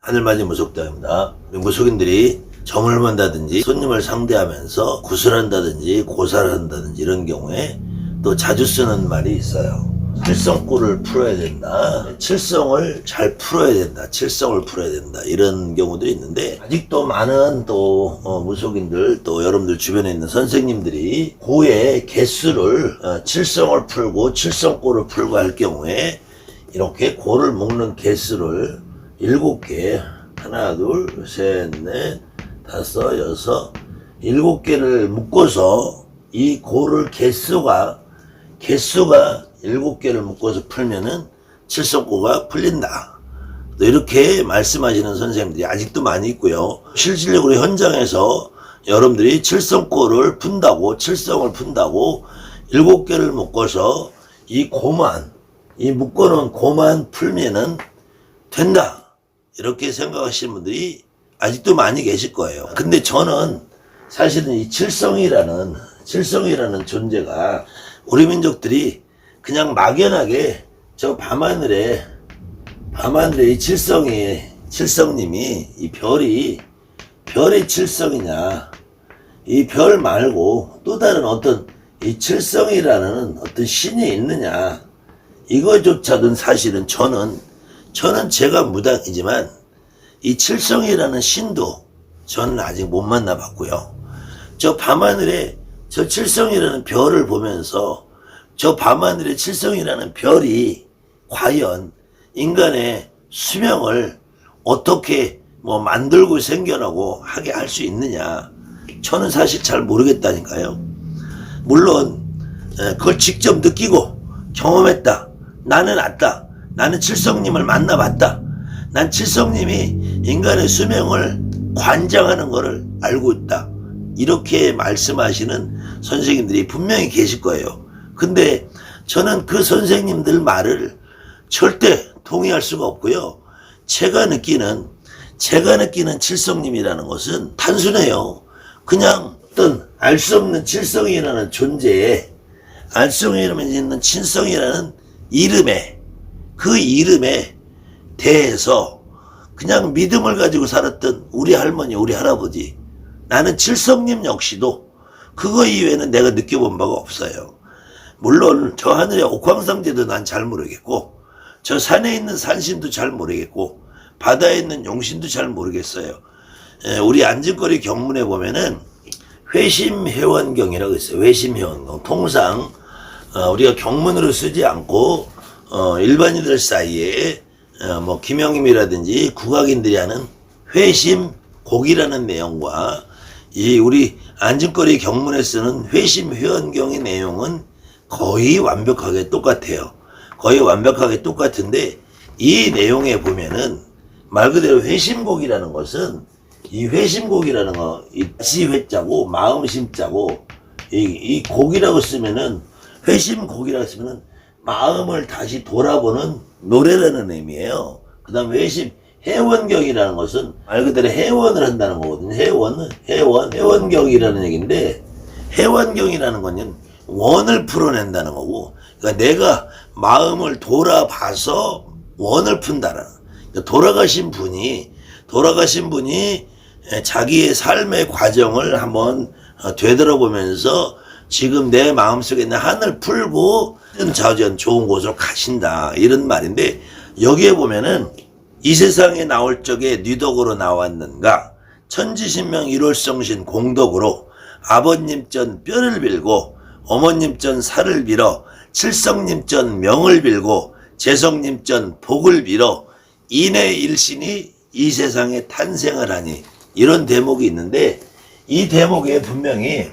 하늘맞이 무속대입니다. 무속인들이 점을 본다든지 손님을 상대하면서 구슬한다든지 고사를 한다든지 이런 경우에 또 자주 쓰는 말이 있어요. 칠성골을 풀어야 된다. 칠성을 잘 풀어야 된다. 칠성을 풀어야 된다. 이런 경우들이 있는데 아직도 많은 또 무속인들 또 여러분들 주변에 있는 선생님들이 고의 개수를 칠성을 풀고 칠성골을 풀고 할 경우에 이렇게 고를 묶는 개수를 7개 하나 둘 셋 넷 다섯 여섯 7개를 묶어서 이 고를 개수가 7개를 묶어서 풀면은 칠성고가 풀린다. 또 이렇게 말씀하시는 선생님들이 아직도 많이 있고요. 실질적으로 현장에서 여러분들이 칠성고를 푼다고 7개를 묶어서 이 묶어놓은 고만 풀면은 된다. 이렇게 생각하시는 분들이 아직도 많이 계실 거예요. 근데 저는 사실은 이 칠성이라는 존재가 우리 민족들이 그냥 막연하게 저 밤하늘에 이 칠성님이 이 별이 칠성이냐, 이 별 말고 또 다른 어떤 이 칠성이라는 어떤 신이 있느냐, 이거조차도 사실은 저는 제가 무당이지만 이 칠성이라는 신도 저는 아직 못 만나봤고요. 저 밤하늘에 저 칠성이라는 별을 보면서 저 밤하늘의 칠성이라는 별이 과연 인간의 수명을 어떻게 만들고 생겨나고 하게 할 수 있느냐, 저는 사실 잘 모르겠다니까요. 물론 그걸 직접 느끼고 경험했다, 나는 알다, 나는 칠성님을 만나봤다, 난 칠성님이 인간의 수명을 관장하는 것을 알고 있다, 이렇게 말씀하시는 선생님들이 분명히 계실 거예요. 근데 저는 그 선생님들 말을 절대 동의할 수가 없고요. 제가 느끼는 칠성님이라는 것은 단순해요. 그냥 어떤 알 수 없는 칠성이라는 존재에, 알 수 없는 칠성이라는 그 이름에 대해서 그냥 믿음을 가지고 살았던 우리 할머니, 우리 할아버지, 나는 칠성님 역시도 그거 이외에는 내가 느껴본 바가 없어요. 물론 저 하늘의 옥황상제도 난 잘 모르겠고, 저 산에 있는 산신도 잘 모르겠고, 바다에 있는 용신도 잘 모르겠어요. 우리 안진거리 경문에 보면은 회심회원경이라고 있어요. 회심회원경. 통상 우리가 경문으로 쓰지 않고 일반인들 사이에 김영임이라든지 국악인들이 하는 회심곡이라는 내용과 이 우리 안진거리 경문에 쓰는 회심회원경의 내용은 거의 완벽하게 똑같아요. 거의 완벽하게 똑같은데, 이 내용에 보면은 말 그대로 회심곡이라는 것은, 이 회심곡이라는 거, 이 시회자고 마음심자고, 이 곡이라고 쓰면은, 회심곡이라고 쓰면은 마음을 다시 돌아보는 노래라는 의미예요. 그 다음 회원경이라는 것은 말 그대로 회원을 한다는 거거든요. 회원경이라는 얘기인데, 회원경이라는 거는 원을 풀어낸다는 거고, 그러니까 내가 마음을 돌아봐서 원을 푼다는, 그러니까 돌아가신 분이 자기의 삶의 과정을 한번 되돌아보면서 지금 내 마음속에 있는 한을 풀고 자전 좋은 곳으로 가신다, 이런 말인데, 여기에 보면은 이 세상에 나올 적에 뉘덕으로 나왔는가, 천지신명 일월성신 공덕으로 아버님 전 뼈를 빌고 어머님 전 살을 빌어 칠성님 전 명을 빌고 재성님 전 복을 빌어 인해일신이 이 세상에 탄생을 하니, 이런 대목이 있는데, 이 대목에 분명히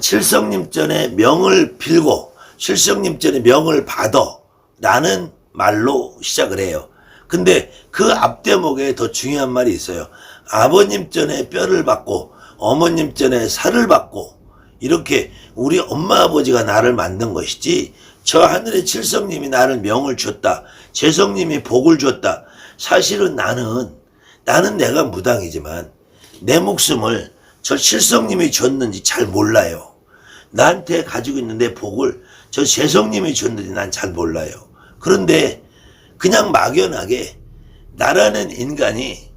칠성님 전에 명을 빌고 칠성님 전에 명을 받아 라는 말로 시작을 해요. 근데 그 앞 대목에 더 중요한 말이 있어요. 아버님 전에 뼈를 받고 어머님 전에 살을 받고, 이렇게 우리 엄마 아버지가 나를 만든 것이지, 저 하늘의 칠성님이 나를 명을 줬다, 재성님이 복을 줬다. 사실은 나는 내가 무당이지만 내 목숨을 저 칠성님이 줬는지 잘 몰라요. 나한테 가지고 있는 내 복을 저 재성님이 줬는지 난 잘 몰라요. 그런데 그냥 막연하게 나라는 인간이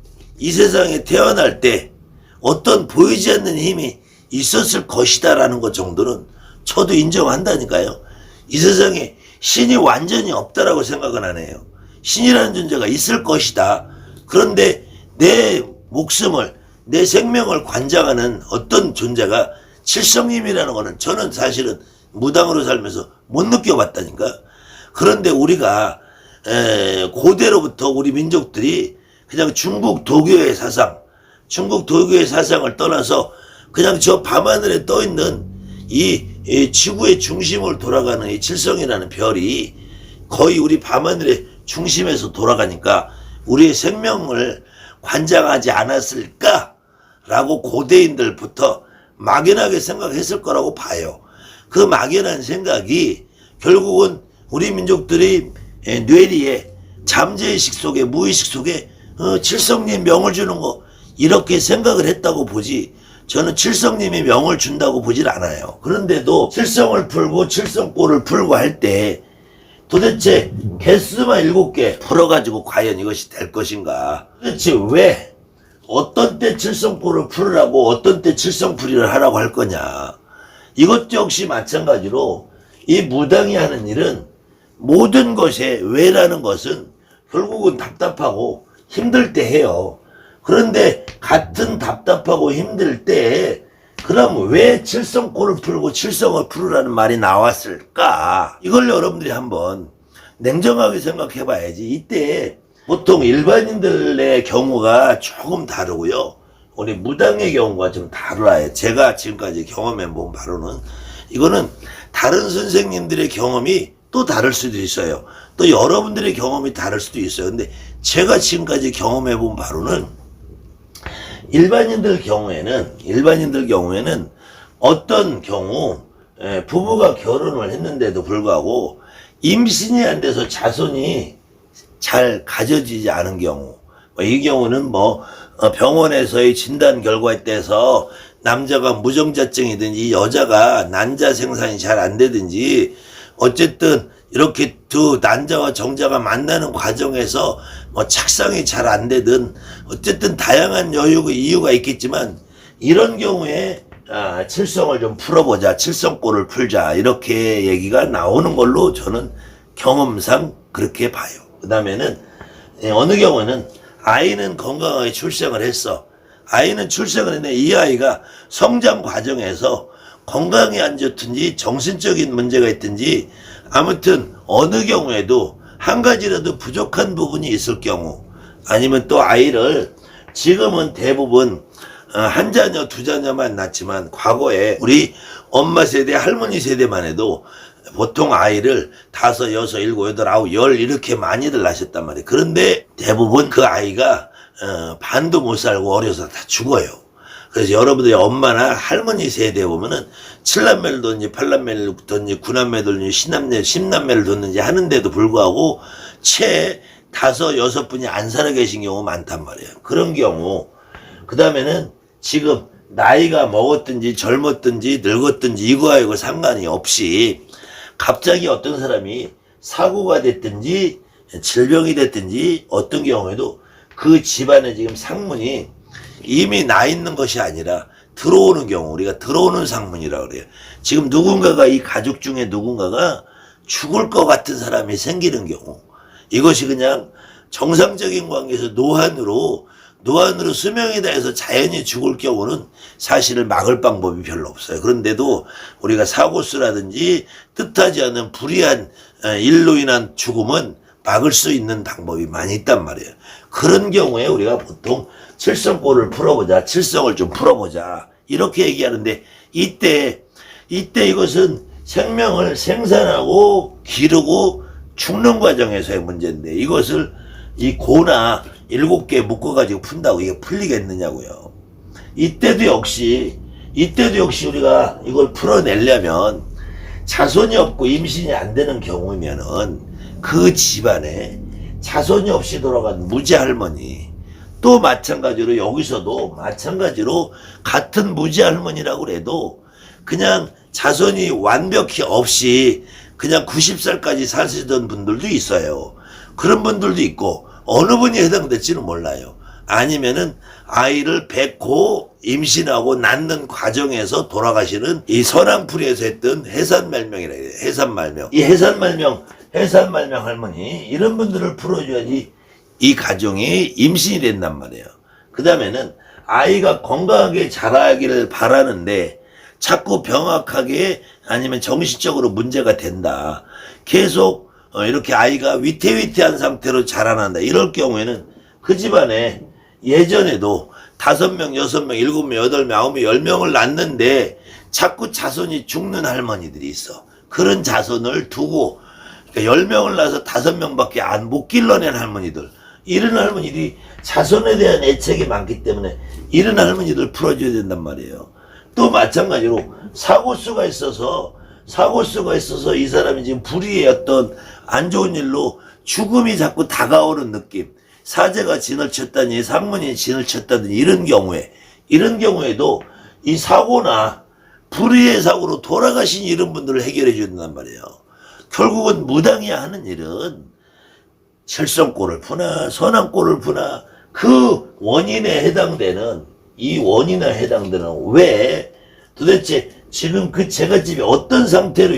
이 세상에 태어날 때 어떤 보이지 않는 힘이 있었을 것이다라는 것 정도는 저도 인정한다니까요. 이 세상에 신이 완전히 없다라고 생각은 안 해요. 신이라는 존재가 있을 것이다. 그런데 내 목숨을, 내 생명을 관장하는 어떤 존재가 칠성님이라는 거는 저는 사실은 무당으로 살면서 못 느껴봤다니까. 그런데 우리가 고대로부터 우리 민족들이 그냥 중국 도교의 사상을 떠나서 그냥 저 밤하늘에 떠있는 이 지구의 중심을 돌아가는 이 칠성이라는 별이 거의 우리 밤하늘의 중심에서 돌아가니까 우리의 생명을 관장하지 않았을까라고 고대인들부터 막연하게 생각했을 거라고 봐요. 그 막연한 생각이 결국은 우리 민족들이 뇌리에 잠재의식 속에 무의식 속에 칠성님 명을 주는 거 이렇게 생각을 했다고 보지 저는 칠성님이 명을 준다고 보질 않아요. 그런데도 칠성을 풀고 칠성골을 풀고 할 때 도대체 개수만 7개 풀어가지고 과연 이것이 될 것인가. 도대체 왜 어떤 때 칠성골을 풀으라고 어떤 때 칠성풀이를 하라고 할 거냐. 이것 역시 마찬가지로 이 무당이 하는 일은 모든 것에 왜라는 것은 결국은 답답하고 힘들 때 해요. 그런데 같은 답답하고 힘들 때 그럼 왜 칠성골을 풀고 칠성을 풀으라는 말이 나왔을까? 이걸 여러분들이 한번 냉정하게 생각해 봐야지. 이때 보통 일반인들의 경우가 조금 다르고요. 우리 무당의 경우가 좀 달라요. 제가 지금까지 경험해 본 바로는 이거는 다른 선생님들의 경험이 또 다를 수도 있어요. 또 여러분들의 경험이 다를 수도 있어요. 근데 제가 지금까지 경험해 본 바로는 일반인들 경우에는 어떤 경우 부부가 결혼을 했는데도 불구하고 임신이 안 돼서 자손이 잘 가져지지 않은 경우, 이 경우는 병원에서의 진단 결과에 따라서 남자가 무정자증이든지 여자가 난자 생산이 잘 안 되든지 어쨌든 이렇게 두 난자와 정자가 만나는 과정에서 착상이 잘 안 되든 어쨌든 다양한 이유가 있겠지만 이런 경우에 칠성을 좀 풀어보자, 칠성골을 풀자 이렇게 얘기가 나오는 걸로 저는 경험상 그렇게 봐요. 그 다음에는 어느 경우는 아이는 건강하게 출생을 했어. 아이는 출생을 했는데 이 아이가 성장 과정에서 건강이 안 좋든지 정신적인 문제가 있든지 아무튼 어느 경우에도 한 가지라도 부족한 부분이 있을 경우 아니면 또 아이를 지금은 대부분 한 자녀 두 자녀만 낳지만 과거에 우리 엄마 세대 할머니 세대만 해도 보통 아이를 5, 6, 7, 8, 9, 10 이렇게 많이들 낳으셨단 말이에요. 그런데 대부분 그 아이가 반도 못 살고 어려서 다 죽어요. 그래서 여러분들이 엄마나 할머니 세대에 보면은 7남매를 뒀는지 8남매를 뒀는지 9남매를 뒀는지 10남매를 뒀는지 하는데도 불구하고 채 5, 6분이 안 살아 계신 경우 많단 말이에요. 그런 경우 그 다음에는 지금 나이가 먹었든지 젊었든지 늙었든지 이거하고 상관이 없이 갑자기 어떤 사람이 사고가 됐든지 질병이 됐든지 어떤 경우에도 그 집안에 지금 상문이 이미 나 있는 것이 아니라 들어오는 경우 우리가 들어오는 상문이라고 그래요. 지금 누군가가 이 가족 중에 누군가가 죽을 것 같은 사람이 생기는 경우 이것이 그냥 정상적인 관계에서 노안으로 수명이 다해서 자연히 죽을 경우는 사실을 막을 방법이 별로 없어요. 그런데도 우리가 사고수라든지 뜻하지 않은 불의한 일로 인한 죽음은 막을 수 있는 방법이 많이 있단 말이에요. 그런 경우에 우리가 보통 칠성골을 풀어보자, 칠성을 좀 풀어보자 이렇게 얘기하는데 이때 이것은 생명을 생산하고 기르고 죽는 과정에서의 문제인데 이것을 이 고나 7개 묶어가지고 푼다고 이게 풀리겠느냐고요. 이때도 역시 우리가 이걸 풀어내려면 자손이 없고 임신이 안 되는 경우면은 그 집안에 자손이 없이 돌아간 무지 할머니 또 마찬가지로 여기서도 마찬가지로 같은 무지 할머니라고 해도 그냥 자손이 완벽히 없이 그냥 90살까지 사시던 분들도 있어요. 그런 분들도 있고 어느 분이 해당될지는 몰라요. 아니면은 아이를 낳고 임신하고 낳는 과정에서 돌아가시는 이 서남풀이에서 했던 해산말명이라 해요. 해산말명. 이 해산말명 할머니 이런 분들을 풀어줘야지 이 가정이 임신이 된단 말이에요. 그 다음에는 아이가 건강하게 자라기를 바라는데 자꾸 병약하게 아니면 정신적으로 문제가 된다. 계속 이렇게 아이가 위태위태한 상태로 자라난다. 이럴 경우에는 그 집안에 예전에도 5명, 6명, 7명, 8명, 9명, 10명을 낳는데 자꾸 자손이 죽는 할머니들이 있어. 그런 자손을 두고 그러니까 10명을 낳아서 5명밖에 못 길러낸 할머니들. 이런 할머니들이 자손에 대한 애착이 많기 때문에 이런 할머니들 풀어줘야 된단 말이에요. 또 마찬가지로 사고수가 있어서 이 사람이 지금 불의의 어떤 안 좋은 일로 죽음이 자꾸 다가오는 느낌. 사제가 진을 쳤다니 상문이 진을 쳤다든지 이런 경우에도 이 사고나 불의의 사고로 돌아가신 이런 분들을 해결해 준단 말이에요. 결국은 무당이 하는 일은 칠성골을 푸나 선왕골을 푸나 그 원인에 해당되는 왜 도대체 지금 그 제갓집이 어떤 상태로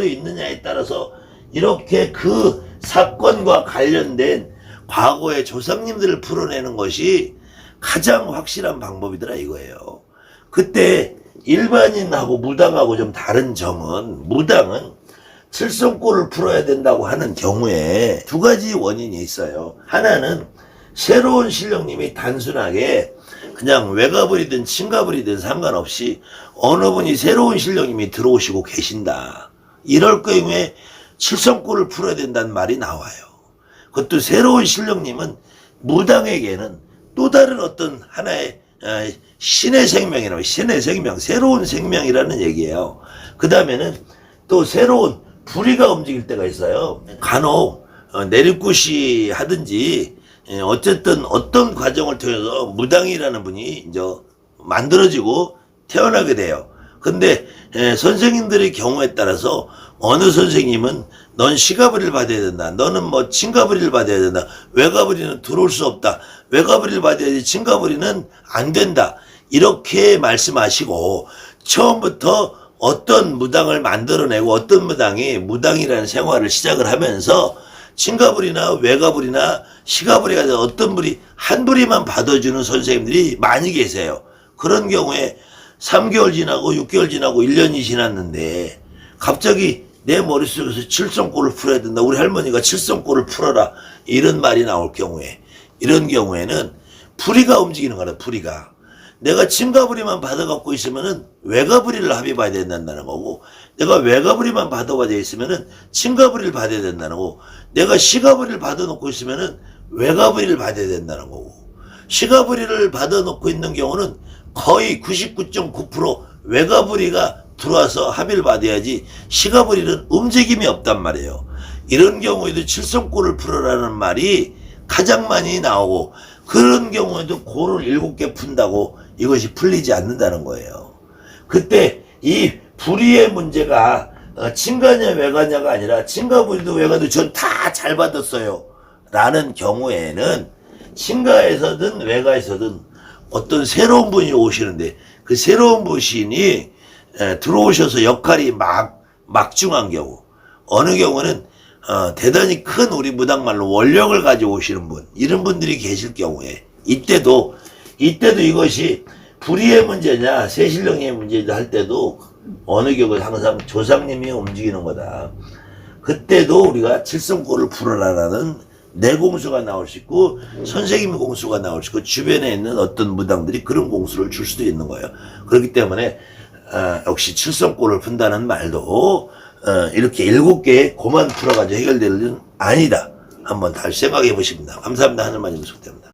있느냐에 따라서 이렇게 그 사건과 관련된 과거의 조상님들을 풀어내는 것이 가장 확실한 방법이더라 이거예요. 그때 일반인하고 무당하고 좀 다른 점은 무당은 칠성골을 풀어야 된다고 하는 경우에 두 가지 원인이 있어요. 하나는 새로운 신령님이 단순하게 그냥 외가불이든 친가불이든 상관없이 어느 분이 새로운 신령님이 들어오시고 계신다. 이럴 경우에 칠성골을 풀어야 된다는 말이 나와요. 그것도 새로운 신령님은 무당에게는 또 다른 어떤 하나의 신의 생명이라고 새로운 생명이라는 얘기예요. 그 다음에는 또 새로운 불의가 움직일 때가 있어요. 간혹 내리굿이 하든지 어쨌든 어떤 과정을 통해서 무당이라는 분이 이제 만들어지고 태어나게 돼요. 근데 선생님들의 경우에 따라서 어느 선생님은 넌 시가불이를 받아야 된다. 너는 뭐 친가불이를 받아야 된다. 외가불이는 들어올 수 없다. 외가불이를 받아야지 친가불이는 안 된다. 이렇게 말씀하시고 처음부터 어떤 무당을 만들어내고 어떤 무당이 무당이라는 생활을 시작을 하면서 친가불이나 외가불이나 시가불이가 아니라 어떤 불이 한 불이만 받아주는 선생님들이 많이 계세요. 그런 경우에 3개월 지나고 6개월 지나고 1년이 지났는데 갑자기 내 머릿속에서 칠성골을 풀어야 된다. 우리 할머니가 칠성골을 풀어라. 이런 말이 나올 경우에 이런 경우에는 불의가 움직이는 거다. 불의가. 내가 친가불이만 받아갖고 있으면은 외가불이를 합의받아야 된다는 거고 내가 외가불이만 받아가지고 있으면은 친가불이를 받아야 된다는 거고 내가 시가불이를 받아놓고 있으면은 외가불이를 받아야 된다는 거고 시가불이를 받아놓고 있는 경우는 거의 99.9% 외가불이가 들어와서 합의를 받아야지 시가불이는 움직임이 없단 말이에요. 이런 경우에도 칠성골을 풀어라는 말이 가장 많이 나오고 그런 경우에도 골을 7개 푼다고 이것이 풀리지 않는다는 거예요. 그때 이 불의의 문제가 친가냐 외가냐가 아니라 친가불이도 외가도 전 다 잘 받았어요 라는 경우에는 친가에서든 외가에서든 어떤 새로운 분이 오시는데 그 새로운 분이 들어오셔서 역할이 막중한 경우 어느 경우는 대단히 큰 우리 무당말로 원력을 가지고 오시는 분 이런 분들이 계실 경우에 이때도 이것이 불의의 문제냐 새신령의 문제냐 할 때도 어느 경우는 항상 조상님이 움직이는 거다. 그때도 우리가 칠성골을 풀어라라는 내 공수가 나올 수 있고 선생님 공수가 나올 수 있고 주변에 있는 어떤 무당들이 그런 공수를 줄 수도 있는 거예요. 그렇기 때문에 역시 칠성골을 푼다는 말도 이렇게 7개 고만 풀어가지고 해결될 일은 아니다. 한번 다시 생각해 보십니다. 감사합니다. 하늘마님 속됩니다.